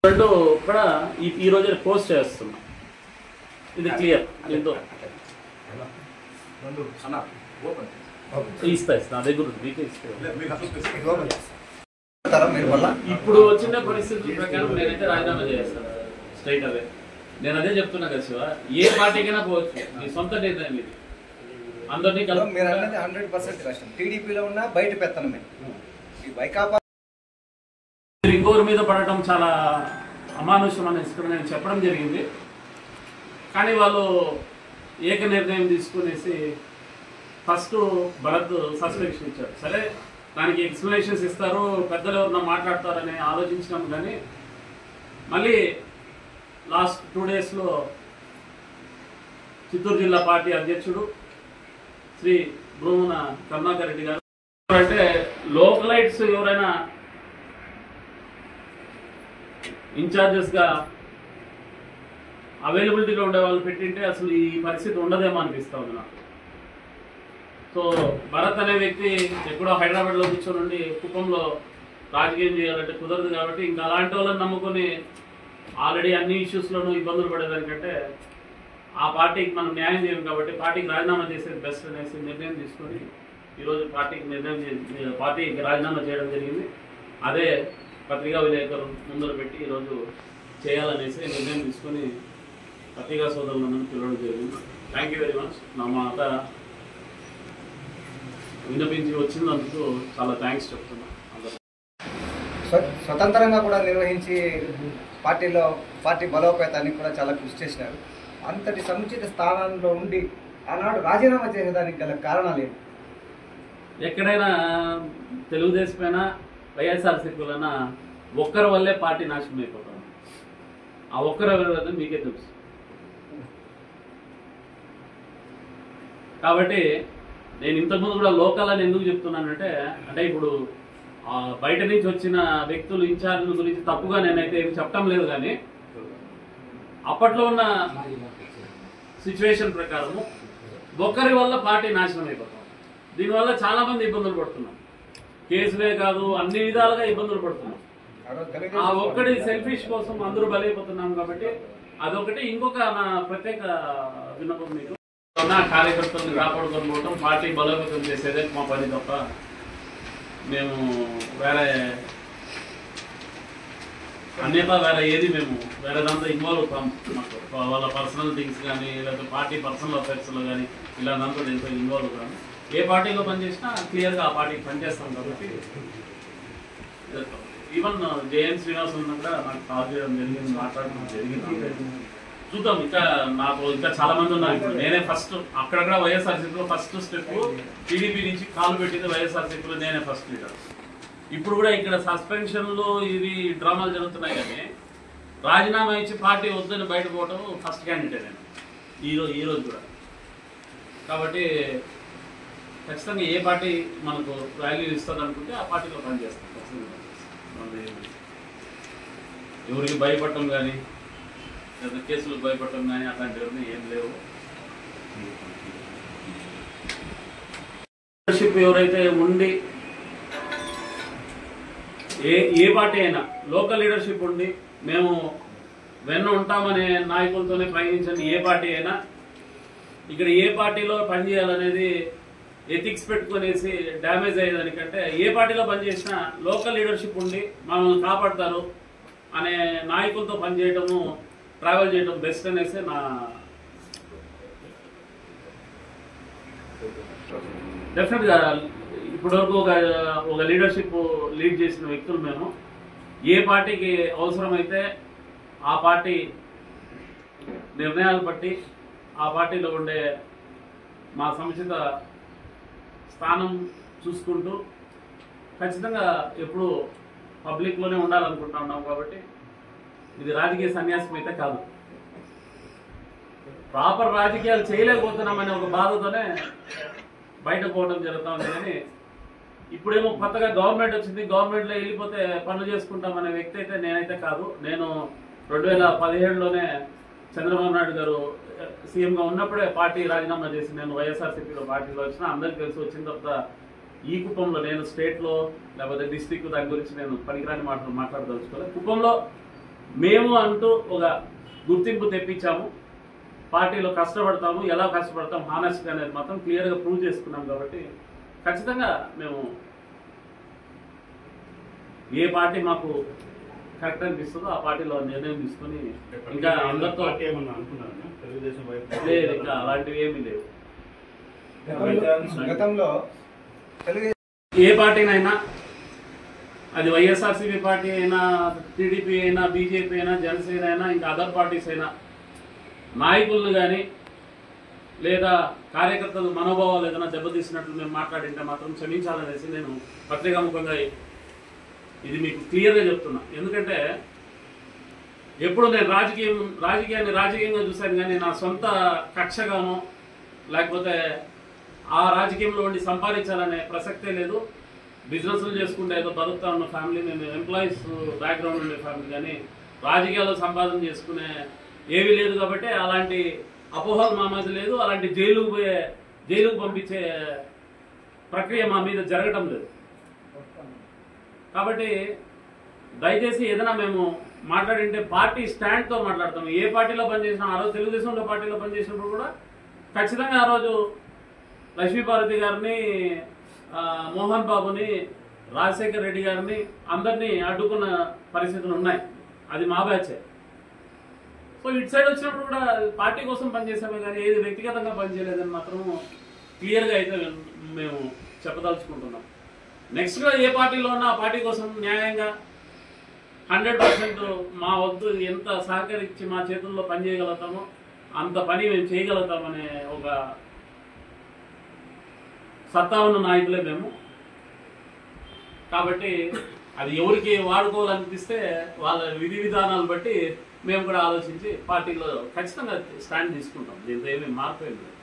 రెండు కూడా ఈ రోజు పోస్ట్ చేస్తున్నా, ఇది క్లియర్. దీంతో ఇస్తా నా దగ్గర ఇప్పుడు వచ్చిన పరిస్థితుల ప్రకారం నేనైతే రాజీనామా చేస్తాను స్ట్రైట్ అవే. నేను అదే చెప్తున్నా కదా శివ, ఏ పార్టీకైనా పోవచ్చు, మీ సొంత నిర్ణయం ఇది. అందరినీ మీరు అన్నది 100% కష్టం. టీడీపీలో ఉన్న బయట పెత్తనమే. ఈ వైకాపా ఇంకోరి మీద పడటం చాలా అమానుషం అనేసి ఇక్కడ నేను చెప్పడం జరిగింది. కానీ వాళ్ళు ఏక నిర్ణయం తీసుకునేసి ఫస్ట్ భరత్ సస్పెన్షన్ ఇచ్చారు. సరే, దానికి ఎక్స్ప్లెనేషన్స్ ఇస్తారు, పెద్దలు ఎవరన్నా మాట్లాడతారని ఆలోచించినాం. కానీ మళ్ళీ లాస్ట్ 2 డేస్లో చిత్తూరు జిల్లా పార్టీ అధ్యక్షుడు శ్రీ భూమున కరుణాకర్ రెడ్డి గారు అంటే లోకలైట్స్ ఎవరైనా ఇన్ఛార్జెస్గా అవైలబిలిటీలో ఉండే వాళ్ళు పెట్టింటే అసలు ఈ పరిస్థితి ఉండదేమో అనిపిస్తూ ఉంది నాకు. సో భరత్ అనే వ్యక్తి ఎక్కడో హైదరాబాద్లో కూర్చొని ఉండి కుప్పంలో రాజకీయం చేయాలంటే కుదరదు. కాబట్టి ఇంకా అలాంటి వాళ్ళని నమ్ముకొని ఆల్రెడీ అన్ని ఇష్యూస్లోనూ ఇబ్బందులు పడేదానికంటే ఆ పార్టీకి మనం న్యాయం చేయం. కాబట్టి పార్టీకి రాజీనామా చేసేది బెస్ట్ అనేసి నిర్ణయం తీసుకొని ఈరోజు పార్టీకి రాజీనామా చేయడం జరిగింది. అదే పత్రికా విలేకరు ముందర పెట్టి ఈరోజు చేయాలనేసి నిర్ణయం తీసుకొని పత్రికా సోదరులందరినీ పిలవడం జరిగింది. Thank you very much. నా మాట వినిపించి వచ్చినందుకు చాలా థ్యాంక్స్ చెప్తున్నా. స్వతంత్రంగా కూడా నిర్వహించి పార్టీ బలోపేతానికి కూడా చాలా కృషి చేసినారు. అంతటి సముచిత స్థానంలో ఉండి ఆనాడు రాజీనామా చేసేదానికి గల కారణాలు ఏంటి? ఎక్కడైనా తెలుగుదేశమైనా వైఎస్ఆర్సీపీలైనా ఒక్కరి వల్లే పార్టీ నాశనం అయిపోతాం. ఆ ఒక్కరు ఎవరు మీకే తెలుసు. కాబట్టి నేను ఇంతకుముందు కూడా లోకల్ అని ఎందుకు చెప్తున్నానంటే, అంటే ఇప్పుడు బయట నుంచి వచ్చిన వ్యక్తులు ఇన్ఛార్జీల గురించి తప్పుగా నేనైతే ఏమి చెప్పడం లేదు. కానీ అప్పట్లో ఉన్న సిచ్యువేషన్ ప్రకారము ఒక్కరి వల్ల పార్టీ నాశనం అయిపోతాం. దీనివల్ల చాలా మంది ఇబ్బందులు పడుతున్నాం. కేసులే కాదు, అన్ని విధాలుగా ఇబ్బందులు పడుతున్నాం. ఆ ఒక్కడి సెల్ఫిష్ కోసం అందరూ బలైపోతున్నాం. కాబట్టి అదొకటి. ఇంకొక నా ప్రత్యేక విన్నపం మీకు, నా కార్యకర్తలను కాపాడుకొని పోవటం, పార్టీ బలోపేతం చేసేదే మా పని తప్ప మేము వేరే అన్యతా వేరే ఏది మేము వేరే దాంతో ఇన్వాల్వ్ అవుతాం. మాకు వాళ్ళ పర్సనల్ థింగ్స్ కానీ లేకపోతే పార్టీ పర్సనల్ అఫైర్స్లో కానీ ఇలా దాంతో ఎంతో ఇన్వాల్వ్ అవుతాము. ఏ పార్టీలో పనిచేసినా క్లియర్గా ఆ పార్టీకి పనిచేస్తాం. కాబట్టి ఈవెన్ జేఎన్ శ్రీనివాస్ ఉన్నా కూడా నాకు కాల్ చేయడం జరిగింది, మాట్లాడడం జరిగింది. చూద్దాం. నాకు ఇంకా చాలా మంది ఉన్నారు. ఇప్పుడు నేనే ఫస్ట్ అక్కడక్కడ వైఎస్ఆర్సీపీలో ఫస్ట్ స్టెప్ టీడీపీ నుంచి కాలు పెట్టింది వైఎస్ఆర్సీపీలో నేనే ఫస్ట్ లీడర్. ఇప్పుడు కూడా ఇక్కడ సస్పెన్షన్లు ఇవి డ్రామాలు జరుగుతున్నాయి. కానీ రాజీనామా ఇచ్చి పార్టీ వద్దని బయట పోవటం ఫస్ట్ క్యాండిడేట్ నేను ఈరోజు కూడా. కాబట్టి ఖచ్చితంగా ఏ పార్టీ మనకు వాల్యూ ఇస్తుంది అనుకుంటే ఆ పార్టీలో పనిచేస్తాం. ఎవరికి భయపడటం కానీ లేదా కేసులకు భయపడటం కానీ అట్లాంటివన్నీ ఏం లేవు. లీడర్షిప్ ఎవరైతే ఉండి ఏ పార్టీ అయినా లోకల్ లీడర్షిప్ ఉండి మేము వెన్న ఉంటామనే నాయకులతోనే ప్రయాణించండి. ఏ పార్టీ అయినా ఇక్కడ ఏ పార్టీలో పనిచేయాలనేది ఎథిక్స్ పెట్టుకునేసి డ్యామేజ్ అయ్యేదానికంటే ఏ పార్టీలో పనిచేసినా లోకల్ లీడర్షిప్ ఉండి మమ్మల్ని కాపాడతారు అనే నాయకులతో పనిచేయటము, ట్రావెల్ చేయడం బెస్ట్ అనేసి నా డెఫినెట్గా. ఇప్పటివరకు ఒక లీడర్షిప్ లీడ్ చేసిన వ్యక్తులు మేము. ఏ పార్టీకి అవసరమైతే ఆ పార్టీ నిర్ణయాలు బట్టి ఆ పార్టీలో ఉండే మా సముచిత స్థానం చూసుకుంటూ ఖచ్చితంగా ఎప్పుడు పబ్లిక్లోనే ఉండాలనుకుంటా ఉన్నాం. కాబట్టి ఇది రాజకీయ సన్యాసం అయితే కాదు. ప్రాపర్ రాజకీయాలు చేయలేకపోతున్నామనే ఒక బాధతోనే బయట పోవడం జరుగుతూ ఉంది. కానీ ఇప్పుడేమో కొత్తగా గవర్నమెంట్ వచ్చింది, గవర్నమెంట్లో వెళ్ళిపోతే పనులు చేసుకుంటామనే వ్యక్తి అయితే నేనైతే కాదు. నేను 2017లోనే చంద్రబాబు నాయుడు గారు సీఎంగా ఉన్నప్పుడే పార్టీ రాజీనామా చేసి నేను వైఎస్ఆర్సీపీలో పార్టీలో వచ్చిన అందరికీ తెలిసి వచ్చిన తర్వాత ఈ కుప్పంలో నేను స్టేట్లో లేకపోతే డిస్ట్రిక్ట్ దాని గురించి నేను పనికిరాని మాటలు మాట్లాడదలుచుకోలేదు. కుప్పంలో మేము అంటూ ఒక గుర్తింపు తెప్పించాము, పార్టీలో కష్టపడతాము, ఎలా కష్టపడతాం హానెస్ట్గా అనేది మాత్రం క్లియర్గా ప్రూవ్ చేసుకున్నాం. కాబట్టి ఖచ్చితంగా మేము ఏ పార్టీ మాకు కరెక్ట్ అనిపిస్తుందో ఆ పార్టీలో నిర్ణయం తీసుకొని ఇంకా అందరితో లేదు, ఇంకా అలాంటివి ఏమీ లేవు. గతంలో ఏ పార్టీనైనా అది వైఎస్ఆర్సీపీ పార్టీ అయినా, టీడీపీ అయినా, బీజేపీ అయినా, జనసేన అయినా, ఇంకా అదర్ పార్టీస్ అయినా నాయకులను కానీ లేదా కార్యకర్తలు మనోభావాలు ఏదైనా దెబ్బతీసినట్లు మేము మాట్లాడింటే మాత్రం క్షమించాలనేసి నేను పత్రికాముఖంగా ఇది మీకు క్లియర్గా చెప్తున్నా. ఎందుకంటే ఎప్పుడు నేను రాజకీయాన్ని రాజకీయంగా చూశాను, కానీ నా సొంత కక్షగానో లేకపోతే ఆ రాజకీయంలో ఉండి సంపాదించాలనే ప్రసక్తే లేదు. బిజినెస్లు చేసుకుంటే ఏదో బతుకుతా ఉన్న ఫ్యామిలీ, మేము ఎంప్లాయీస్ బ్యాక్గ్రౌండ్ ఉండే ఫ్యామిలీ, కానీ రాజకీయాల్లో సంపాదన చేసుకునే ఏమీ లేదు. కాబట్టి అలాంటి అపోహలు మా మధ్య లేదు, అలాంటి జైలుకు పంపించే ప్రక్రియ మా మీద జరగటం లేదు. కాబట్టి దయచేసి ఏదైనా మేము మాట్లాడింటే పార్టీ స్టాండ్తో మాట్లాడతాము. ఏ పార్టీలో పనిచేసినా, ఆ రోజు తెలుగుదేశంలో పార్టీలో పనిచేసినప్పుడు కూడా ఖచ్చితంగా ఆ రోజు లక్ష్మీపార్వతి గారిని, మోహన్ బాబుని, రాజశేఖర్ రెడ్డి గారిని అందరినీ అడ్డుకున్న పరిస్థితులు ఉన్నాయి. అది మా బ్యాచే. సో ఇటు సైడ్ వచ్చినప్పుడు కూడా పార్టీ కోసం పనిచేసామే, కానీ ఏది వ్యక్తిగతంగా పనిచేయలేదని మాత్రం క్లియర్గా అయితే మేము చెప్పదలుచుకుంటున్నాం. నెక్స్ట్గా ఏ పార్టీలో ఉన్నా ఆ పార్టీ కోసం న్యాయంగా 100% మా వద్దు ఎంత సహకరించి మా చేతుల్లో పని చేయగలుగుతామో అంత పని మేము చేయగలుగుతామనే ఒక సత్తా ఉన్న నాయకులే మేము. కాబట్టి అది ఎవరికి వాడుకోవాలనిపిస్తే వాళ్ళ విధి విధానాలు బట్టి మేము కూడా ఆలోచించి పార్టీలో ఖచ్చితంగా స్టాండ్ తీసుకుంటాం. దీంతో ఏమీ మార్పు ఏమి లేదు.